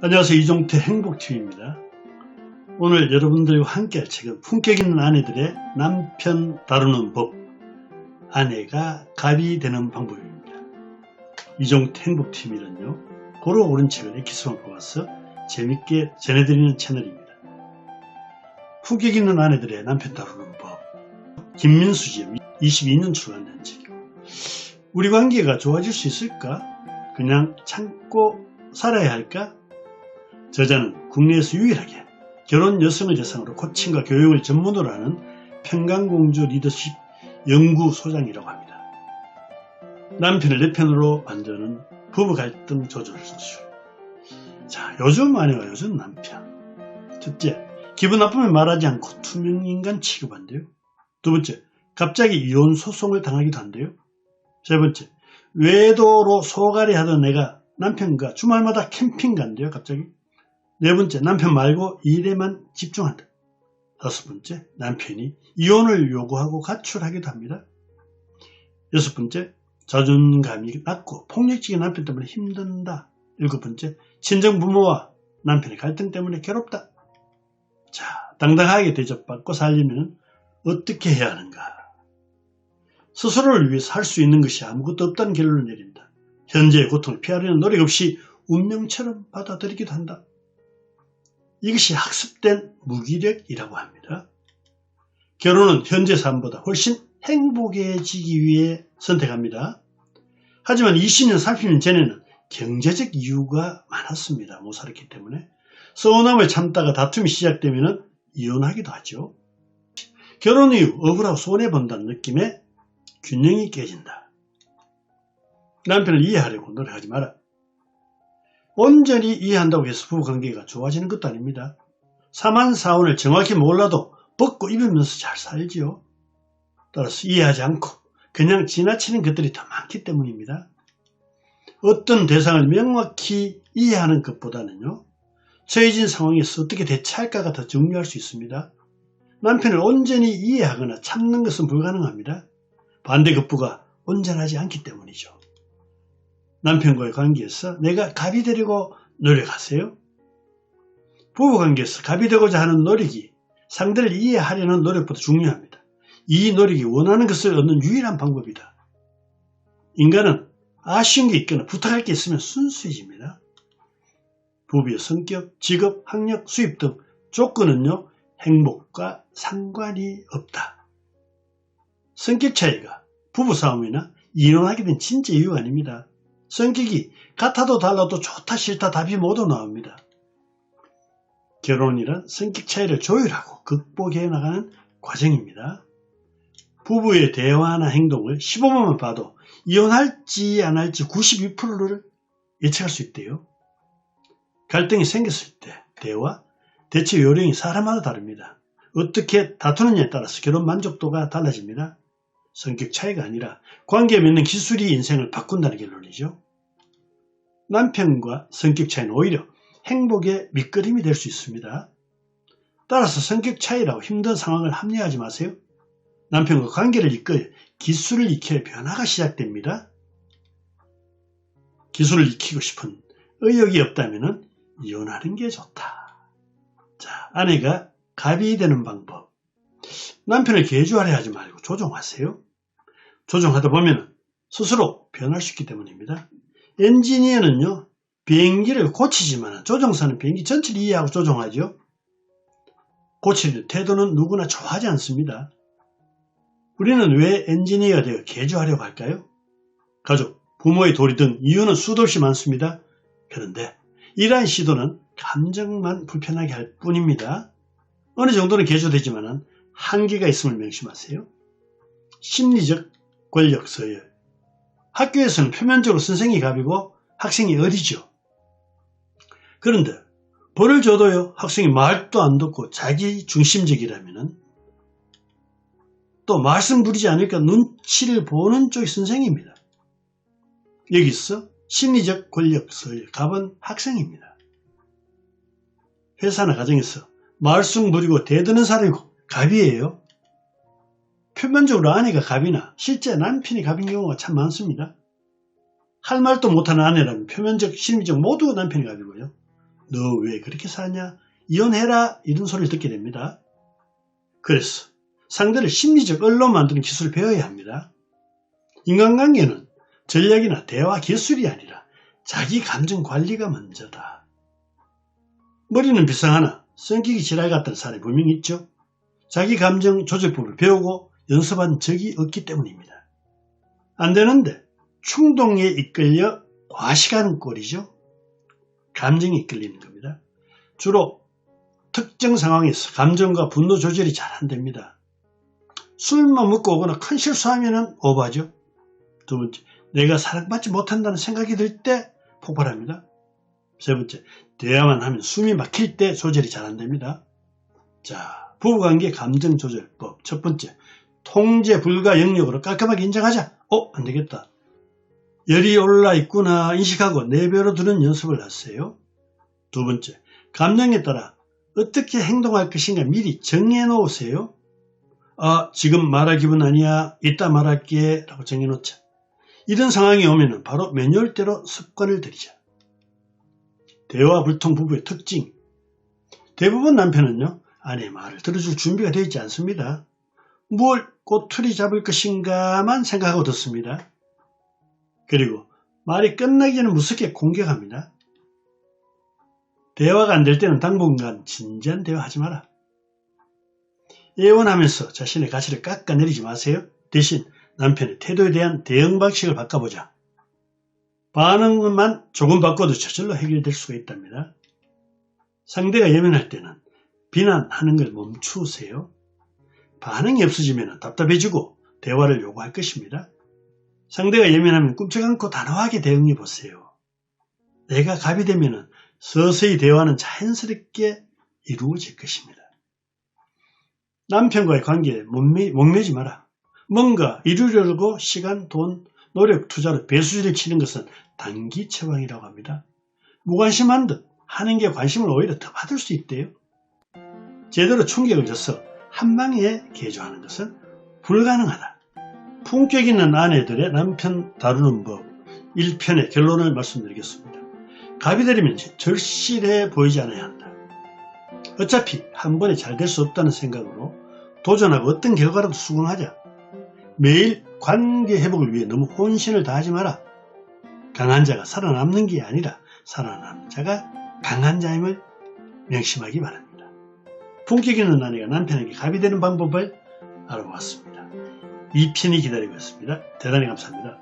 안녕하세요. 이종태 행복TV입니다. 오늘 여러분들과 함께 할 책은 품격 있는 아내들의 남편 다루는 법, 아내가 갑이 되는 방법입니다. 이종태 행복TV는요, 고루 고른 책을 엑기스만 뽑아서 재밌게 전해드리는 채널입니다. 품격 있는 아내들의 남편 다루는 법, 김민수지 22년 출간된 책이고, 우리 관계가 좋아질 수 있을까? 그냥 참고 살아야 할까? 저자는 국내에서 유일하게 결혼 여성을 대상으로 코칭과 교육을 전문으로 하는 평강공주 리더십 연구소장이라고 합니다. 남편을 내 편으로 만드는 부부 갈등 조절 서술. 자, 요즘 아내와 요즘 남편. 첫째, 기분 나쁘면 말하지 않고 투명인간 취급한대요. 두 번째, 갑자기 이혼 소송을 당하기도 한대요. 세 번째, 외도로 소갈이 하던 내가 남편과 주말마다 캠핑 간대요. 갑자기. 네 번째, 남편 말고 일에만 집중한다. 다섯 번째, 남편이 이혼을 요구하고 가출하기도 합니다. 여섯 번째, 자존감이 낮고 폭력적인 남편 때문에 힘든다. 일곱 번째, 친정 부모와 남편의 갈등 때문에 괴롭다. 자, 당당하게 대접받고 살려면 어떻게 해야 하는가? 스스로를 위해서 할 수 있는 것이 아무것도 없다는 결론을 내린다. 현재의 고통을 피하려는 노력 없이 운명처럼 받아들이기도 한다. 이것이 학습된 무기력이라고 합니다. 결혼은 현재 삶보다 훨씬 행복해지기 위해 선택합니다. 하지만 20년, 30년 전에는 경제적 이유가 많았습니다. 못 살았기 때문에. 서운함을 참다가 다툼이 시작되면 이혼하기도 하죠. 결혼 이후 억울하고 손해본다는 느낌에 균형이 깨진다. 남편을 이해하려고 노력하지 마라. 온전히 이해한다고 해서 부부관계가 좋아지는 것도 아닙니다. 사만사원을 정확히 몰라도 벗고 입으면서 잘 살지요. 따라서 이해하지 않고 그냥 지나치는 것들이 더 많기 때문입니다. 어떤 대상을 명확히 이해하는 것보다는요, 처해진 상황에서 어떻게 대처할까가 더 중요할 수 있습니다. 남편을 온전히 이해하거나 참는 것은 불가능합니다. 반대급부가 온전하지 않기 때문이죠. 남편과의 관계에서 내가 갑이 되려고 노력하세요. 부부관계에서 갑이 되고자 하는 노력이 상대를 이해하려는 노력보다 중요합니다. 이 노력이 원하는 것을 얻는 유일한 방법이다. 인간은 아쉬운 게 있거나 부탁할 게 있으면 순수해집니다. 부부의 성격, 직업, 학력, 수입 등 조건은요, 행복과 상관이 없다. 성격 차이가 부부싸움이나 이혼하게 된 진짜 이유가 아닙니다. 성격이 같아도 달라도 좋다 싫다 답이 모두 나옵니다. 결혼이란 성격 차이를 조율하고 극복해 나가는 과정입니다. 부부의 대화나 행동을 15번만 봐도 이혼할지 안 할지 92%를 예측할 수 있대요. 갈등이 생겼을 때 대화, 대처 요령이 사람마다 다릅니다. 어떻게 다투느냐에 따라서 결혼 만족도가 달라집니다. 성격 차이가 아니라 관계 맺는 기술이 인생을 바꾼다는 결론이죠. 남편과 성격 차이는 오히려 행복의 밑거름이 될 수 있습니다. 따라서 성격 차이라고 힘든 상황을 합리화하지 마세요. 남편과 관계를 이끌어 기술을 익혀야 변화가 시작됩니다. 기술을 익히고 싶은 의욕이 없다면 이혼하는 게 좋다. 자, 아내가 갑이 되는 방법. 남편을 개조하려 하지 말고 조종하세요. 조종하다 보면 스스로 변할 수 있기 때문입니다. 엔지니어는요, 비행기를 고치지만 조종사는 비행기 전체를 이해하고 조종하죠. 고치는 태도는 누구나 좋아하지 않습니다. 우리는 왜 엔지니어가 되어 개조하려고 할까요? 가족, 부모의 도리 등 이유는 수도 없이 많습니다. 그런데 이러한 시도는 감정만 불편하게 할 뿐입니다. 어느 정도는 개조되지만 한계가 있음을 명심하세요. 심리적 권력 서열. 학교에서는 표면적으로 선생이 갑이고 학생이 어리죠. 그런데 벌을 줘도요, 학생이 말도 안 듣고 자기 중심적이라면 또 말씀 부리지 않으니까 눈치를 보는 쪽이 선생입니다. 여기서 심리적 권력 서열, 갑은 학생입니다. 회사나 가정에서 말씀 부리고 대드는 사람이 갑이에요. 표면적으로 아내가 갑이나 실제 남편이 갑인 경우가 참 많습니다. 할 말도 못하는 아내라면 표면적, 심리적 모두 남편이 갑이고요. 너 왜 그렇게 사냐? 이혼해라, 이런 소리를 듣게 됩니다. 그래서 상대를 심리적 얼로 만드는 기술을 배워야 합니다. 인간관계는 전략이나 대화 기술이 아니라 자기 감정 관리가 먼저다. 머리는 비상하나 성격이 지랄 같다는 사람이 분명히 있죠. 자기 감정 조절법을 배우고 연습한 적이 없기 때문입니다. 안 되는데 충동에 이끌려 과시가는 꼴이죠. 감정이 이끌리는 겁니다. 주로 특정 상황에서 감정과 분노 조절이 잘 안됩니다. 술만 먹고 오거나 큰 실수하면 오버하죠. 두 번째, 내가 사랑받지 못한다는 생각이 들 때 폭발합니다. 세 번째, 대화만 하면 숨이 막힐 때 조절이 잘 안됩니다. 자, 부부관계 감정조절법. 첫 번째, 통제 불가 영역으로 깔끔하게 인정하자. 안되겠다. 열이 올라 있구나 인식하고 내버려 두는 연습을 하세요. 두 번째, 감정에 따라 어떻게 행동할 것인가 미리 정해 놓으세요. 지금 말할 기분 아니야. 이따 말할게 라고 정해 놓자. 이런 상황이 오면 바로 매뉴얼대로 습관을 들이자. 대화 불통 부부의 특징. 대부분 남편은요, 아내의 말을 들어줄 준비가 되어 있지 않습니다. 뭘 꼬투리 잡을 것인가만 생각하고 듣습니다. 그리고 말이 끝나기 전에 무섭게 공격합니다. 대화가 안 될 때는 당분간 진지한 대화하지 마라. 예언하면서 자신의 가치를 깎아내리지 마세요. 대신 남편의 태도에 대한 대응 방식을 바꿔보자. 반응만 조금 바꿔도 저절로 해결될 수가 있답니다. 상대가 예민할 때는 비난하는 걸 멈추세요. 반응이 없어지면 답답해지고 대화를 요구할 것입니다. 상대가 예민하면 꿈쩍 않고 단호하게 대응해 보세요. 내가 갑이 되면 서서히 대화는 자연스럽게 이루어질 것입니다. 남편과의 관계에 목매지 마라. 뭔가 이루려고 시간, 돈, 노력, 투자로 배수지를 치는 것은 단기 처방이라고 합니다. 무관심한 듯 하는 게 관심을 오히려 더 받을 수 있대요. 제대로 충격을 줘서 한 방에 개조하는 것은 불가능하다. 품격 있는 아내들의 남편 다루는 법 1편의 결론을 말씀드리겠습니다. 갑이 되려면 절실해 보이지 않아야 한다. 어차피 한 번에 잘 될 수 없다는 생각으로 도전하고 어떤 결과라도 수긍하자. 매일 관계 회복을 위해 너무 혼신을 다하지 마라. 강한 자가 살아남는 게 아니라 살아남는 자가 강한 자임을 명심하기 바랍니다. 품격 있는 아내가 남편에게 갑이 되는 방법을 알아보았습니다. 2편이 기다리고 있습니다. 대단히 감사합니다.